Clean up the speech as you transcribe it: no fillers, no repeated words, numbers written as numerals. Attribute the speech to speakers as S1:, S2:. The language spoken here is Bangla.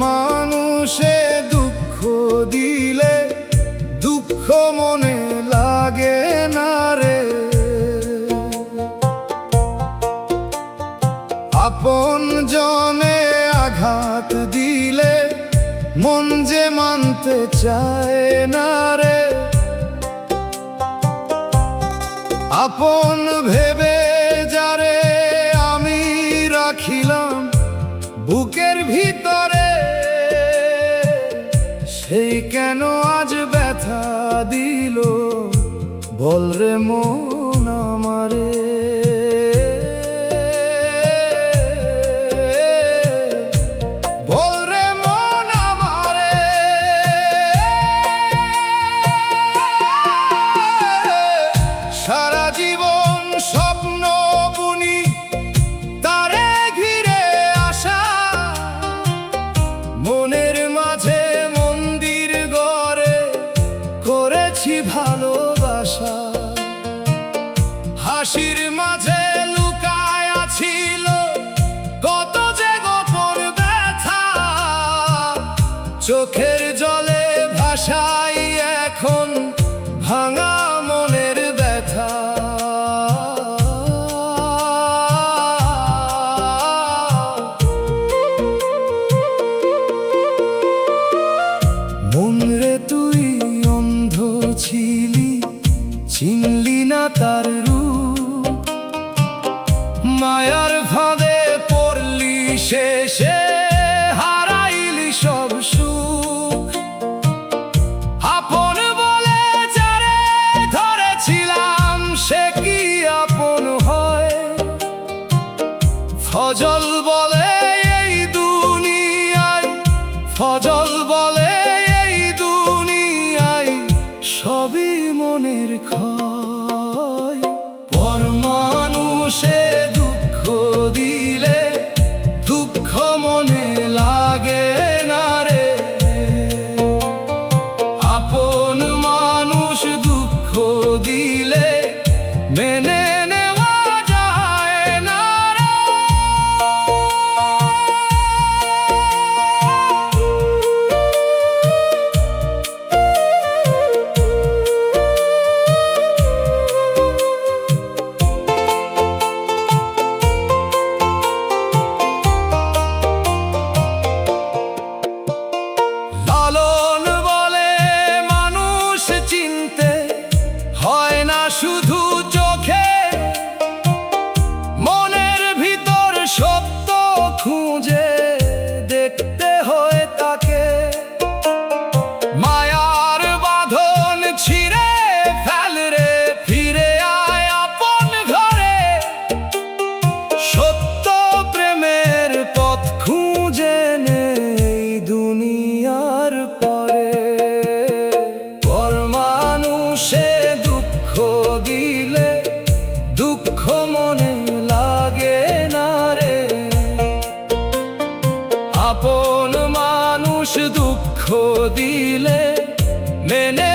S1: মানুষে দুঃখ দিলে দুঃখ মনে লাগে না রে। আপন জনে আঘাত দিলে মন যে মানতে চায় না রে। আপন ভেবে যারে আমি রাখিলাম বুকের ভিতরে, সেই কেন আজ ব্যথা দিল বল রে মন আমারে। বল রে মন আমারে। সারা জীবন স্বপ্ন বুনি তারে ঘিরে আসা, মনের মাঝে মন্দির গড়ে করেছি ভালোবাসা। হাসির মাঝে লুকায় ছিল কত যে গোপন ব্যথা, চোখের জলে ভাসাই এখন ভাঙা মনের ব্যথা। মন রে তুই অন্ধ ছিলি, চিনলি না তার রূপ, মায়ার ফাঁদে পড়লি শেষে হারাইলি সব সুখ। আপন বলে যারে ধরেছিলাম সে কি আপন হয়? ফজল বলে এই দুনিয়ায়, ফজল বলে এই দুনিয়ায় সবই মনের ক্ষয়। পর মানুষে দুঃখ দিলে দুঃখ মনে লাগে না রে। আপন মানুষ দুঃখ দিলে মেনে নেওয়া যায় না রে। লালন বলে মানুষ চিনতে হয় না শুধু চোখে, মনের ভিতর সত্য খুঁজে দেখতে হয় তাকে। মায়ার বাঁধন ছিঁড়ে ফেল রে, ফিরে আয় আপন ঘরে। সত্য প্রেমের পথ খুঁজে নেই দুনিয়ার পরে। পর মানুষে দুঃখ দিলে দুঃখ মনে লাগে না রে। আপন মানুষ দুঃখ দিলে মেনে